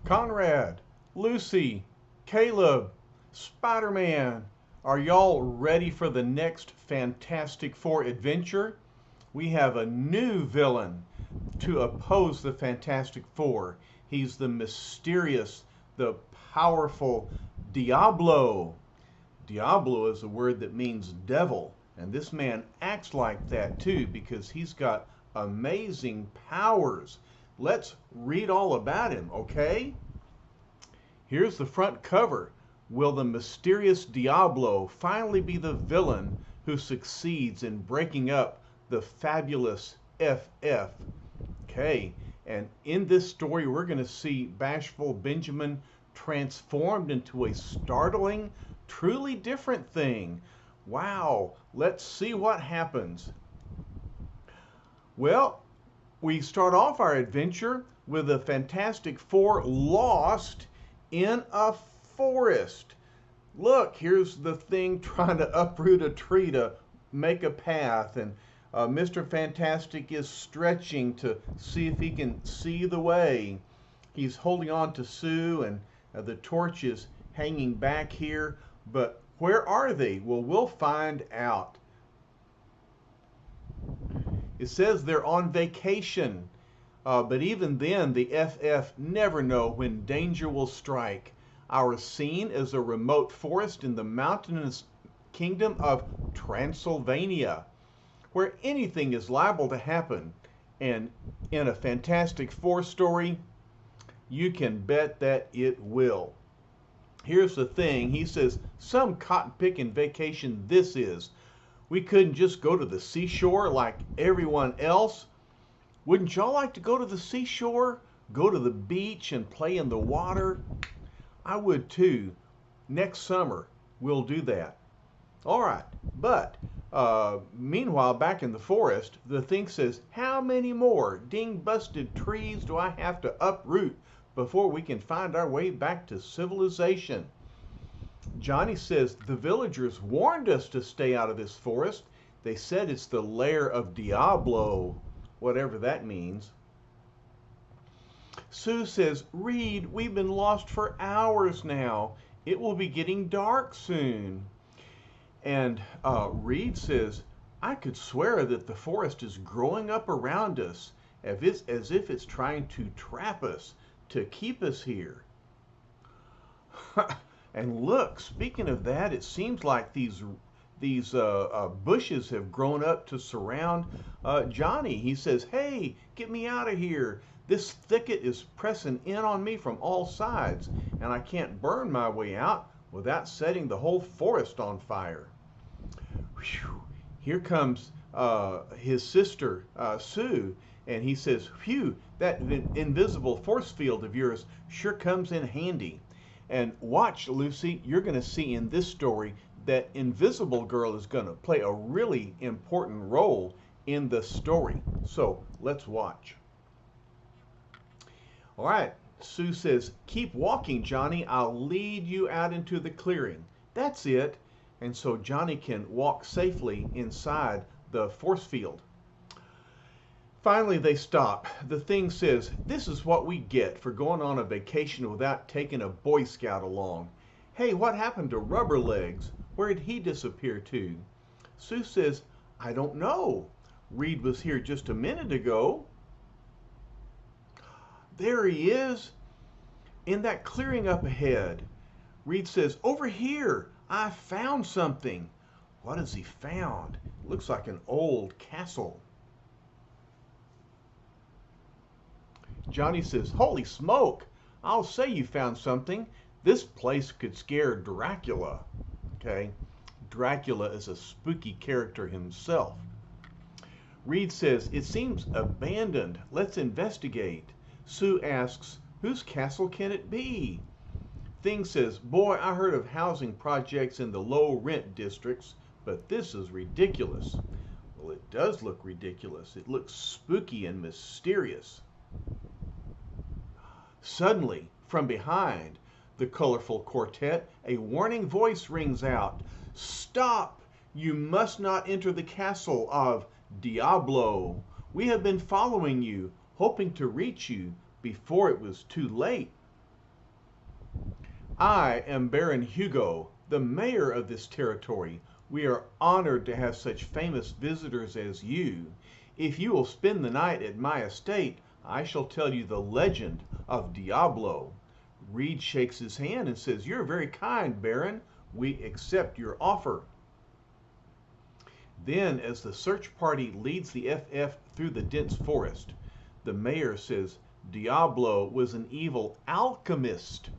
Conrad, Lucy, Caleb, Spider-Man, are y'all ready for the next Fantastic Four adventure? We have a new villain to oppose the Fantastic Four. He's the mysterious, the powerful Diablo. Diablo is a word that means devil, and this man acts like that too because he's got amazing powers. Let's read all about him, okay? Here's the front cover. Will the mysterious Diablo finally be the villain who succeeds in breaking up the fabulous FF? Okay, and in this story, we're going to see Bashful Benjamin transformed into a startling, truly different thing. Wow, let's see what happens. Well, we start off our adventure with the Fantastic Four lost in a forest. Look, here's the thing trying to uproot a tree to make a path, and Mr. Fantastic is stretching to see if he can see the way. He's holding on to Sue, and the torch is hanging back here, but where are they? Well, we'll find out. It says they're on vacation, but even then, the FF never know when danger will strike. Our scene is a remote forest in the mountainous kingdom of Transylvania, where anything is liable to happen. And in a Fantastic Four story, you can bet that it will. Here's the thing, he says, some cotton-picking vacation this is. We couldn't just go to the seashore like everyone else. Wouldn't y'all like to go to the seashore? Go to the beach and play in the water? I would too. Next summer, we'll do that. All right, but meanwhile, back in the forest, the thing says, how many more ding-busted trees do I have to uproot before we can find our way back to civilization? Johnny says, the villagers warned us to stay out of this forest. They said it's the lair of Diablo, whatever that means. Sue says, Reed, we've been lost for hours now. It will be getting dark soon. And Reed says, I could swear that the forest is growing up around us as if it's trying to trap us, to keep us here. And look, speaking of that, it seems like these bushes have grown up to surround Johnny. He says, hey, get me out of here. This thicket is pressing in on me from all sides, and I can't burn my way out without setting the whole forest on fire. Whew. Here comes his sister, Sue, and he says, phew, that invisible force field of yours sure comes in handy. And watch, Lucy, you're going to see in this story that Invisible Girl is going to play a really important role in the story. So let's watch. All right, Sue says, keep walking, Johnny. I'll lead you out into the clearing. That's it. And so Johnny can walk safely inside the force field. Finally, they stop. The thing says, this is what we get for going on a vacation without taking a Boy Scout along. Hey, what happened to Rubber Legs? Where did he disappear to? Sue says, I don't know. Reed was here just a minute ago. There he is, in that clearing up ahead. Reed says, over here, I found something. What has he found? It looks like an old castle. Johnny says, holy smoke, I'll say you found something. This place could scare Dracula. Okay, Dracula is a spooky character himself. Reed says, it seems abandoned. Let's investigate. Sue asks, whose castle can it be? Thing says, boy, I heard of housing projects in the low rent districts, but this is ridiculous. Well, it does look ridiculous. It looks spooky and mysterious. Suddenly, from behind the colorful quartet, a warning voice rings out. Stop! You must not enter the castle of Diablo. We have been following you, hoping to reach you, before it was too late. I am Baron Hugo, the mayor of this territory. We are honored to have such famous visitors as you. If you will spend the night at my estate, I shall tell you the legend of Diablo. Reed shakes his hand and says, "You're very kind, Baron. We accept your offer." Then, as the search party leads the FF through the dense forest, the mayor says, "Diablo was an evil alchemist."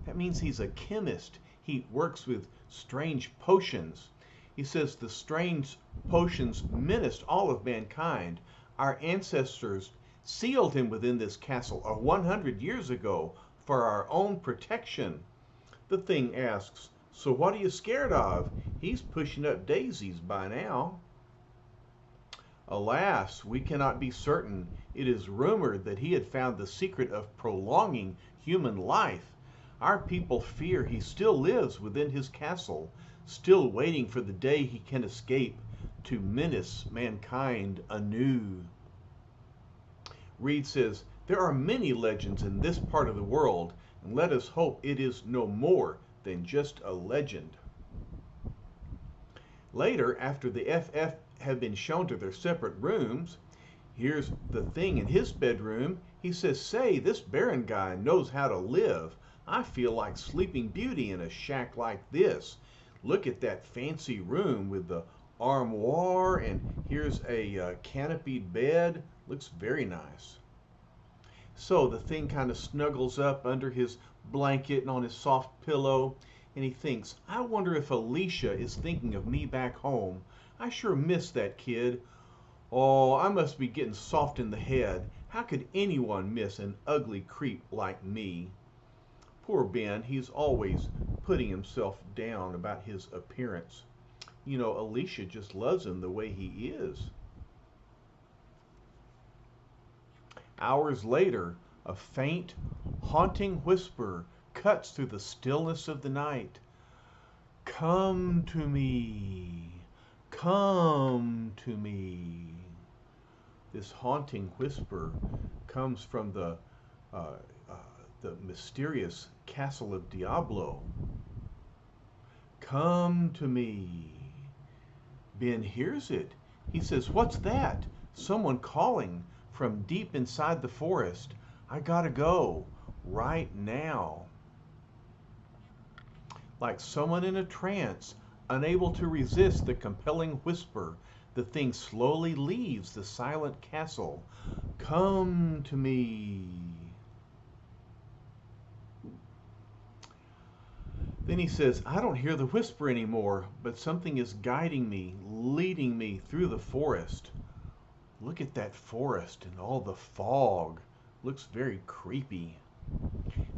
That means he's a chemist. He works with strange potions. He says the strange potions menaced all of mankind. Our ancestors sealed him within this castle 100 years ago for our own protection. The thing asks, "So what are you scared of? He's pushing up daisies by now." "Alas, we cannot be certain. It is rumored that he had found the secret of prolonging human life. Our people fear he still lives within his castle, still waiting for the day he can escape to menace mankind anew." Reed says, "There are many legends in this part of the world, and let us hope it is no more than just a legend." Later, after the FF have been shown to their separate rooms, here's the thing in his bedroom. He says, "Say, this Baron guy knows how to live. I feel like Sleeping Beauty in a shack like this. Look at that fancy room with the armoire, and here's a canopied bed. Looks very nice." So the thing kind of snuggles up under his blanket and on his soft pillow, and he thinks, "I wonder if Alicia is thinking of me back home. I sure miss that kid. Oh, I must be getting soft in the head. How could anyone miss an ugly creep like me?" Poor Ben, he's always putting himself down about his appearance. You know, Alicia just loves him the way he is. Hours later, a faint, haunting whisper cuts through the stillness of the night. "Come to me, come to me." This haunting whisper comes from the mysterious castle of Diablo. "Come to me." Ben hears it. He says, "What's that? Someone calling from deep inside the forest. I gotta go right now." Like someone in a trance, unable to resist the compelling whisper, the thing slowly leaves the silent castle. "Come to me." Then he says, "I don't hear the whisper anymore, but something is guiding me, leading me through the forest." Look at that forest and all the fog. Looks very creepy.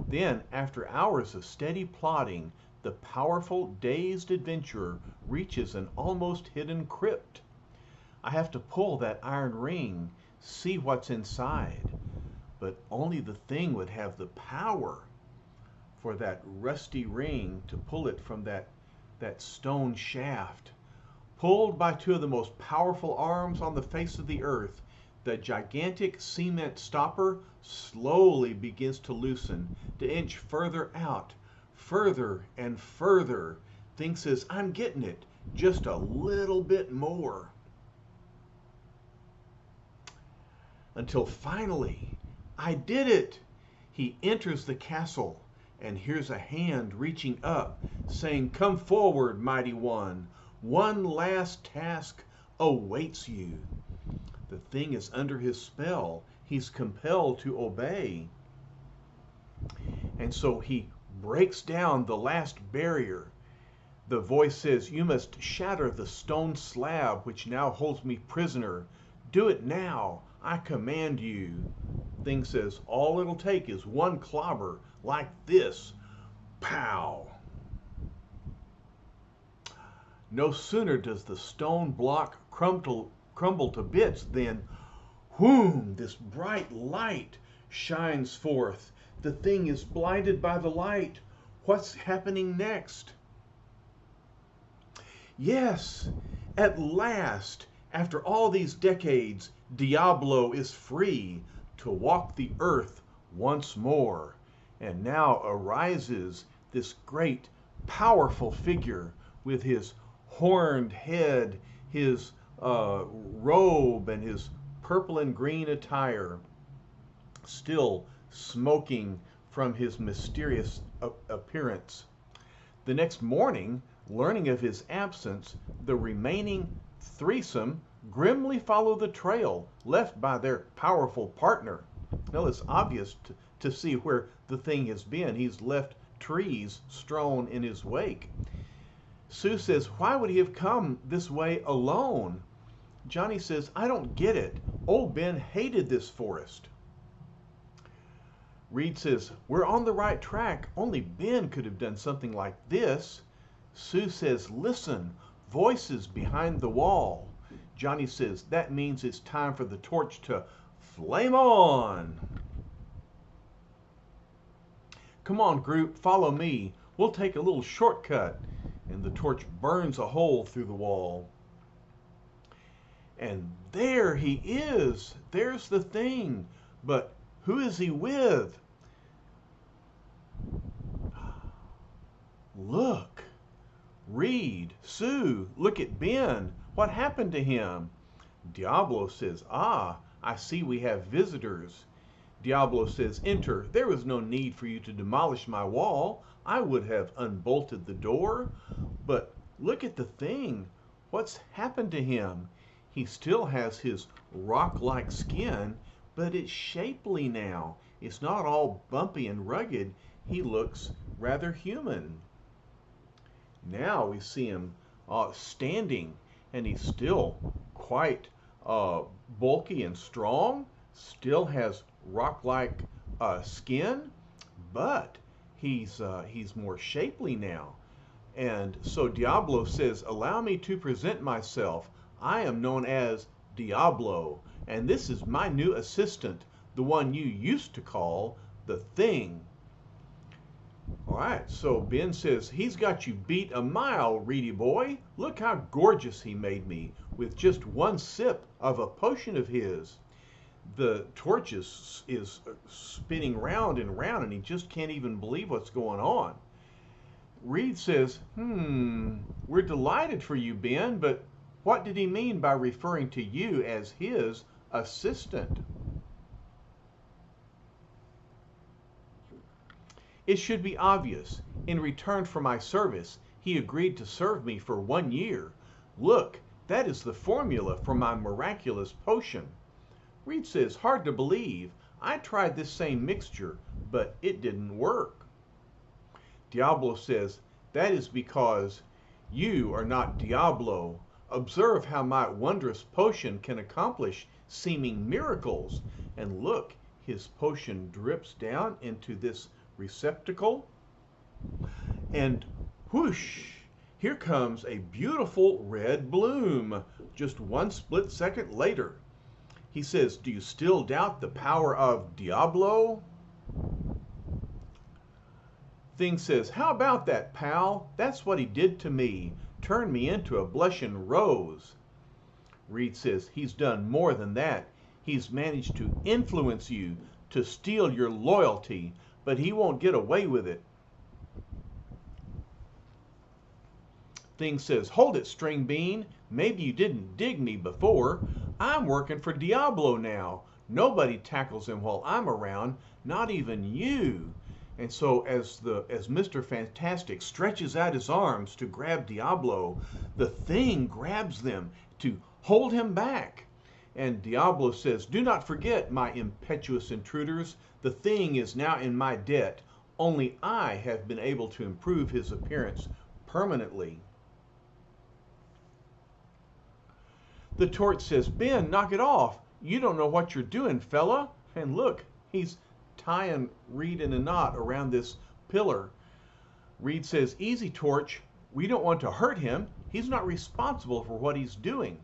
Then, after hours of steady plodding, the powerful, dazed adventurer reaches an almost hidden crypt. I have to pull that iron ring, see what's inside. But only the thing would have the power for that rusty ring to pull it from that stone shaft. Pulled by two of the most powerful arms on the face of the earth, the gigantic cement stopper slowly begins to loosen, to inch further out, further and further. Thing says, "I'm getting it, just a little bit more." Until finally, "I did it!" He enters the castle, and here's a hand reaching up, saying, "Come forward, mighty one. One last task awaits you." The thing is under his spell. He's compelled to obey. And so he breaks down the last barrier. The voice says, "You must shatter the stone slab which now holds me prisoner. Do it now, I command you." Thing says, "All it'll take is one clobber like this." Pow! No sooner does the stone block crumble to bits than, whoom, this bright light shines forth. The thing is blinded by the light. What's happening next? Yes, at last, after all these decades, Diablo is free to walk the earth once more. And now arises this great, powerful figure with his horned head, his robe, and his purple and green attire, still smoking from his mysterious appearance. The next morning, learning of his absence, the remaining threesome grimly follow the trail left by their powerful partner. Well, it's obvious to see where the thing has been. He's left trees strewn in his wake. Sue says, why would he have come this way alone? Johnny says, I don't get it. Old Ben hated this forest. Reed says, we're on the right track. Only Ben could have done something like this. Sue says, listen, voices behind the wall. Johnny says, that means it's time for the torch to flame on. Come on, group, follow me. We'll take a little shortcut. And the torch burns a hole through the wall. And there he is. There's the thing. But who is he with? Look. Reed, Sue, look at Ben. What happened to him? Diablo says, ah, I see we have visitors. Diablo says, enter. There was no need for you to demolish my wall. I would have unbolted the door. But look at the thing. What's happened to him? He still has his rock-like skin, but it's shapely now. It's not all bumpy and rugged. He looks rather human. Now we see him standing, and he's still quite bulky and strong, still has rock-like skin, but he's more shapely now. And so Diablo says, allow me to present myself. I am known as Diablo, and this is my new assistant, the one you used to call the Thing. All right, so Ben says, he's got you beat a mile, Reedy boy. Look how gorgeous he made me with just one sip of a potion of his. The torch is spinning round and round, and he just can't even believe what's going on. Reed says, we're delighted for you, Ben, but what did he mean by referring to you as his assistant? It should be obvious. In return for my service, he agreed to serve me for 1 year. Look, that is the formula for my miraculous potion. Reed says, hard to believe. I tried this same mixture, but it didn't work. Diablo says, that is because you are not Diablo. Observe how my wondrous potion can accomplish seeming miracles. And look, his potion drips down into this receptacle, and whoosh, here comes a beautiful red bloom just 1 split second later. He says, do you still doubt the power of Diablo? Thing says, how about that, pal? That's what he did to me. Turned me into a blushing rose. Reed says, he's done more than that. He's managed to influence you, to steal your loyalty, but he won't get away with it. Thing says, hold it, String Bean. Maybe you didn't dig me before. I'm working for Diablo now. Nobody tackles him while I'm around, not even you. And so as Mr. Fantastic stretches out his arms to grab Diablo, the Thing grabs them to hold him back. And Diablo says, do not forget, my impetuous intruders, the Thing is now in my debt. Only I have been able to improve his appearance permanently. The torch says, Ben, knock it off. You don't know what you're doing, fella. And look, he's tying Reed in a knot around this pillar. Reed says, easy, Torch. We don't want to hurt him. He's not responsible for what he's doing.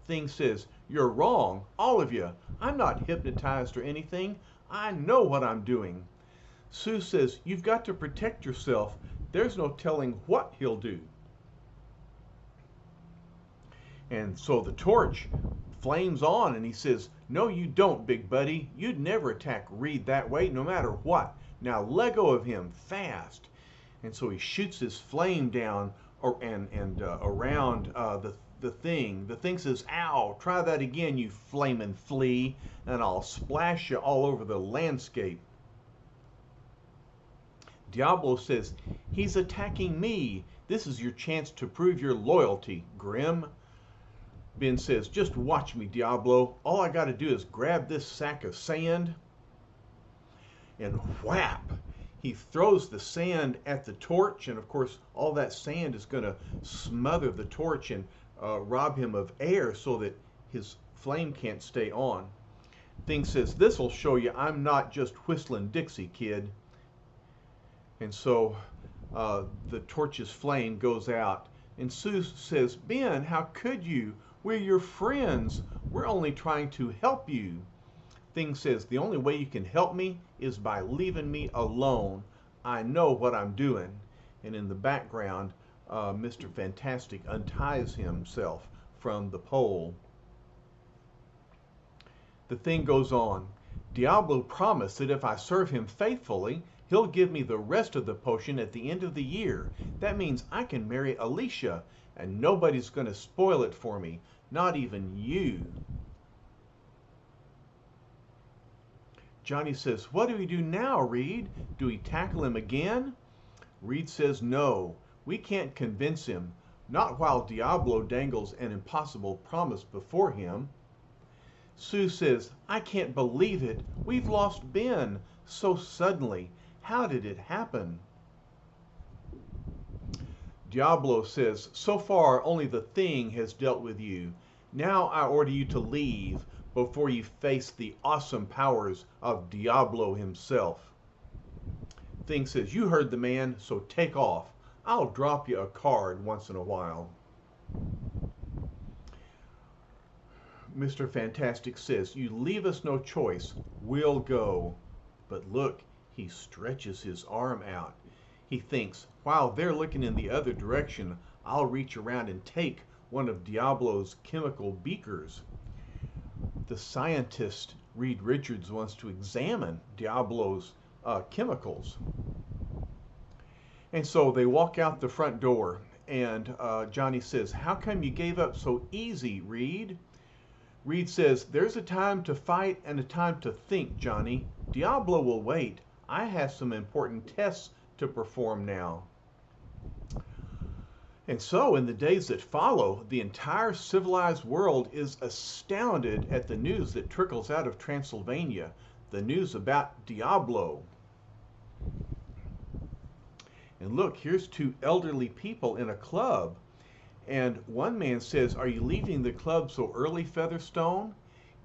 Thing says, you're wrong, all of you. I'm not hypnotized or anything. I know what I'm doing. Sue says, you've got to protect yourself. There's no telling what he'll do. And so the torch flames on, and he says, "No, you don't, big buddy. You'd never attack Reed that way, no matter what. Now let go of him fast." And so he shoots his flame down around the thing. The thing says, "Ow, try that again, you flaming flea, and I'll splash you all over the landscape." Diablo says, "He's attacking me. This is your chance to prove your loyalty, Grim." Ben says, "Just watch me, Diablo. All I got to do is grab this sack of sand." And whap! He throws the sand at the torch, and of course all that sand is going to smother the torch and rob him of air so that his flame can't stay on. Thing says, "This'll show you I'm not just whistling Dixie, kid." And so the torch's flame goes out, and Sue says, "Ben, how could you? We're your friends. We're only trying to help you." Thing says, "The only way you can help me is by leaving me alone. I know what I'm doing." And in the background, Mr. Fantastic unties himself from the pole. The thing goes on. "Diablo promised that if I serve him faithfully, he'll give me the rest of the potion at the end of the year. That means I can marry Alicia, and nobody's going to spoil it for me, not even you." Johnny says, "What do we do now, Reed? Do we tackle him again?" Reed says, "No, we can't convince him, not while Diablo dangles an impossible promise before him." Sue says, "I can't believe it. We've lost Ben so suddenly. How did it happen?" Diablo says, "So far only the thing has dealt with you. Now I order you to leave before you face the awesome powers of Diablo himself." Thing says, "You heard the man, so take off. I'll drop you a card once in a while." Mr. Fantastic says, "You leave us no choice. We'll go." But look, he stretches his arm out. He thinks, while they're looking in the other direction, I'll reach around and take one of Diablo's chemical beakers. The scientist, Reed Richards, wants to examine Diablo's chemicals. And so they walk out the front door, and Johnny says, "How come you gave up so easy, Reed?" Reed says, "There's a time to fight and a time to think, Johnny. Diablo will wait. I have some important tests to perform now." And so, in the days that follow, the entire civilized world is astounded at the news that trickles out of Transylvania, the news about Diablo. And look, here's two elderly people in a club. And one man says, "Are you leaving the club so early, Featherstone?"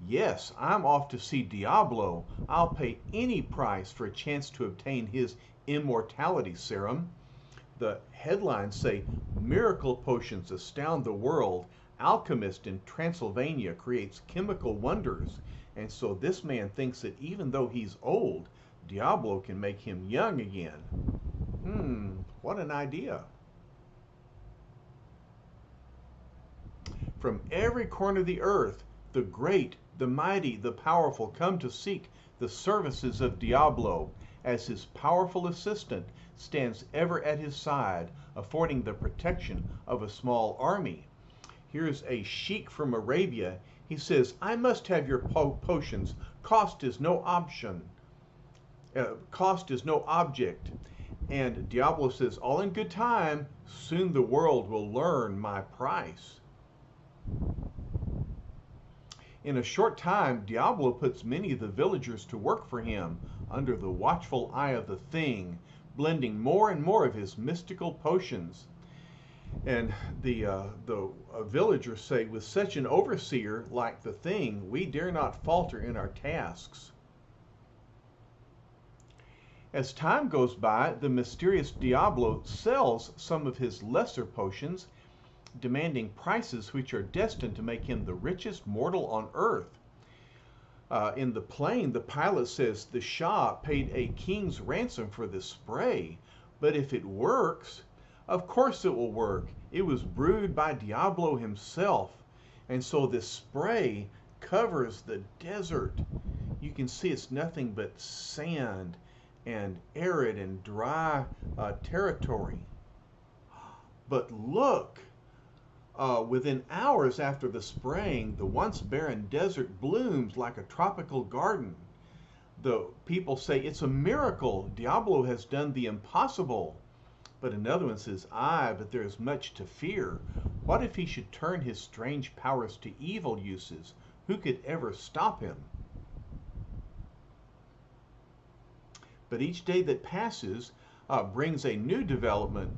"Yes, I'm off to see Diablo. I'll pay any price for a chance to obtain his immortality serum." The headlines say, "Miracle potions astound the world. Alchemist in Transylvania creates chemical wonders." And so this man thinks that even though he's old, Diablo can make him young again. What an idea. From every corner of the earth, the great, the mighty, the powerful come to seek the services of Diablo, as his powerful assistant stands ever at his side, affording the protection of a small army. Here's a sheik from Arabia. He says, "I must have your potions. Cost is no option. Cost is no object." And Diablo says, "All in good time. Soon the world will learn my price." In a short time, Diablo puts many of the villagers to work for him under the watchful eye of the Thing, blending more and more of his mystical potions. And the villagers say, "With such an overseer like the Thing, we dare not falter in our tasks." As time goes by, the mysterious Diablo sells some of his lesser potions, demanding prices which are destined to make him the richest mortal on earth. In the plane, the pilot says the Shah paid a king's ransom for this spray, but if it works, of course it will work. It was brewed by Diablo himself. And so this spray covers the desert. You can see it's nothing but sand and arid and dry territory. But look, within hours after the spraying, the once barren desert blooms like a tropical garden. The people say it's a miracle. Diablo has done the impossible. But another one says, aye, but there is much to fear. What if he should turn his strange powers to evil uses? Who could ever stop him? But each day that passes brings a new development,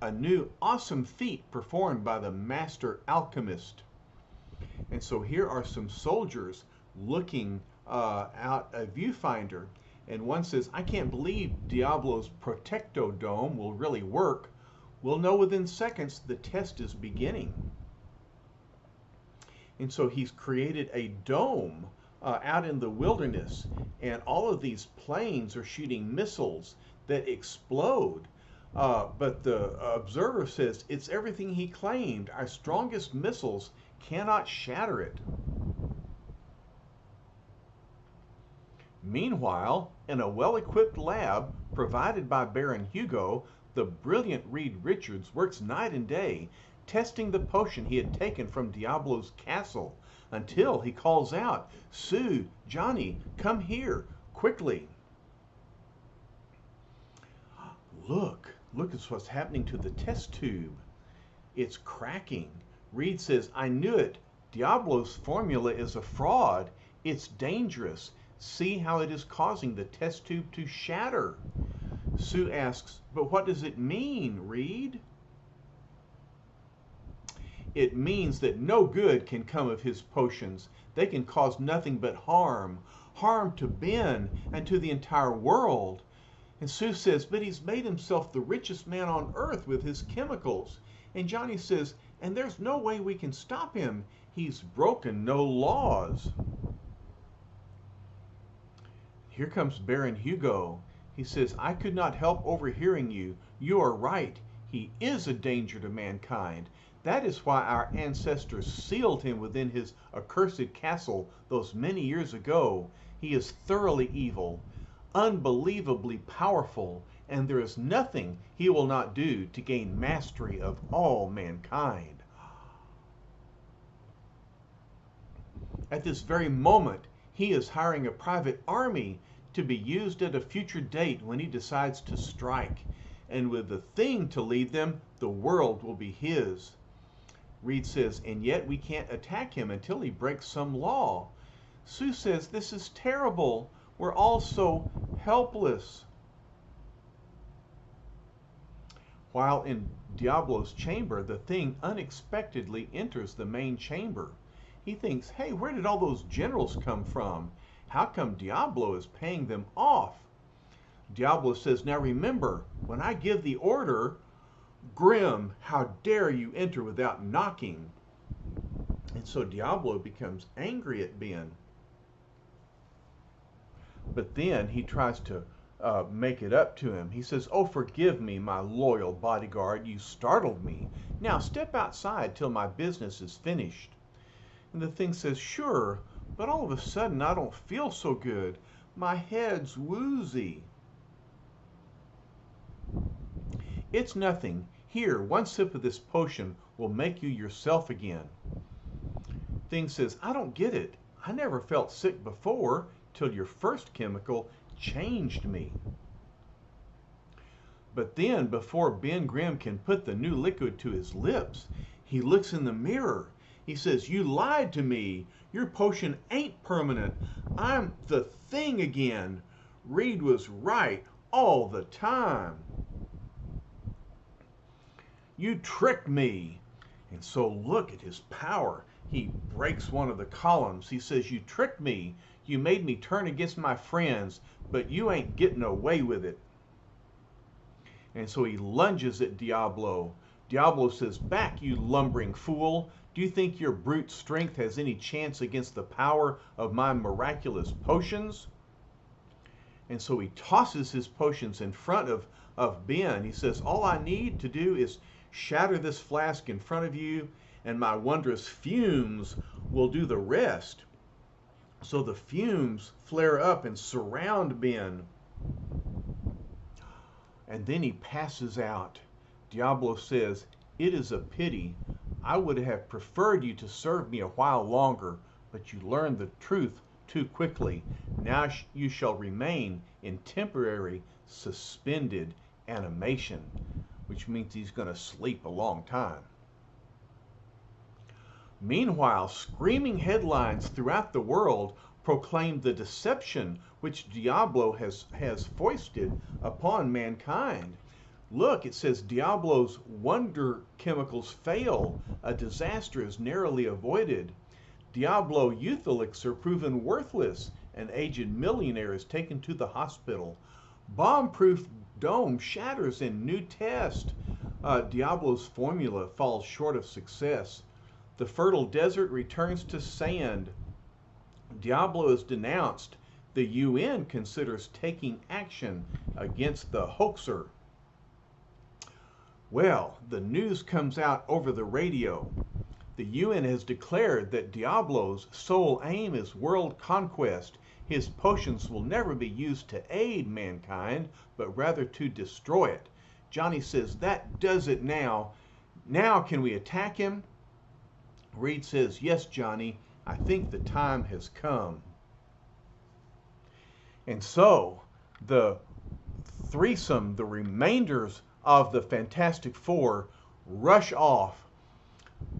a new awesome feat performed by the master alchemist. And so here are some soldiers looking out a viewfinder, and one says, I can't believe Diablo's Protecto Dome will really work. We'll know within seconds the test is beginning. And so he's created a dome out in the wilderness, and all of these planes are shooting missiles that explode. But the observer says it's everything he claimed. Our strongest missiles cannot shatter it. Meanwhile, in a well-equipped lab provided by Baron Hugo, the brilliant Reed Richards works night and day, testing the potion he had taken from Diablo's castle, until he calls out, Sue, Johnny, come here, quickly. Look at what's happening to the test tube. It's cracking. Reed says, I knew it. Diablo's formula is a fraud. It's dangerous. See how it is causing the test tube to shatter. Sue asks, but what does it mean, Reed? It means that no good can come of his potions. They can cause nothing but harm. Harm to Ben and to the entire world. And Sue says, but he's made himself the richest man on earth with his chemicals. And Johnny says, and there's no way we can stop him. He's broken no laws. Here comes Baron Hugo. He says, I could not help overhearing you. You are right. He is a danger to mankind. That is why our ancestors sealed him within his accursed castle those many years ago. He is thoroughly evil, unbelievably powerful, and there is nothing he will not do to gain mastery of all mankind. At this very moment, he is hiring a private army to be used at a future date when he decides to strike. And with the Thing to lead them, the world will be his. Reed says, and yet we can't attack him until he breaks some law. Sue says, this is terrible. We're all so helpless. While in Diablo's chamber, the Thing unexpectedly enters the main chamber. He thinks, hey, where did all those generals come from? How come Diablo is paying them off? Diablo says, now remember, when I give the order, Grim, how dare you enter without knocking? And so Diablo becomes angry at Ben. But then he tries to make it up to him. He says, oh, forgive me, my loyal bodyguard. You startled me. Now step outside till my business is finished. And the Thing says, sure, but all of a sudden I don't feel so good. My head's woozy. It's nothing. Here, one sip of this potion will make you yourself again. Thing says, I don't get it. I never felt sick before till your first chemical changed me. But then, before Ben Grimm can put the new liquid to his lips, he looks in the mirror. He says, you lied to me. Your potion ain't permanent. I'm the Thing again. Reed was right all the time. You tricked me. And so look at his power. He breaks one of the columns. He says, you tricked me. You made me turn against my friends, but you ain't getting away with it. And so he lunges at Diablo. Diablo says, back, you lumbering fool. Do you think your brute strength has any chance against the power of my miraculous potions? And so he tosses his potions in front of Ben. He says, all I need to do is shatter this flask in front of you, and my wondrous fumes will do the rest. So the fumes flare up and surround Ben. And then he passes out. Diablo says, "It is a pity. I would have preferred you to serve me a while longer, but you learned the truth too quickly. Now you shall remain in temporary suspended animation," which means he's going to sleep a long time. Meanwhile, screaming headlines throughout the world proclaim the deception which Diablo has foisted upon mankind. Look, it says Diablo's wonder chemicals fail. A disaster is narrowly avoided. Diablo youth elixir proven worthless. An aged millionaire is taken to the hospital. Bomb-proof dome shatters in new test. Diablo's formula falls short of success. The fertile desert returns to sand. Diablo is denounced. The UN considers taking action against the hoaxer. Well, the news comes out over the radio. The UN has declared that Diablo's sole aim is world conquest. His potions will never be used to aid mankind, but rather to destroy it. Johnny says, "That does it now. Now can we attack him?" Reed says, "Yes, Johnny, I think the time has come." And so, the threesome, the remainders of the Fantastic Four, rush off.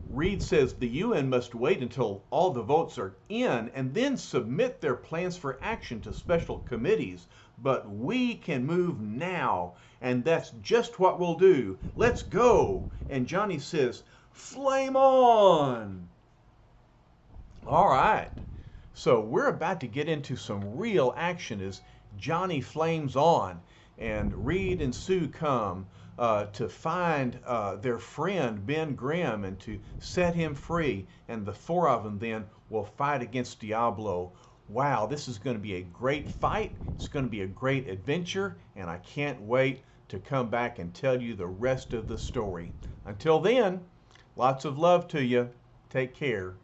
Reed says the UN must wait until all the votes are in and then submit their plans for action to special committees. But we can move now, and that's just what we'll do. Let's go. And Johnny says, "Flame on!" All right. So we're about to get into some real action as Johnny flames on, and Reed and Sue come to find their friend Ben Grimm and to set him free, and the four of them then will fight against Diablo. Wow, this is going to be a great fight. It's going to be a great adventure, and I can't wait to come back and tell you the rest of the story. Until then, lots of love to you. Take care.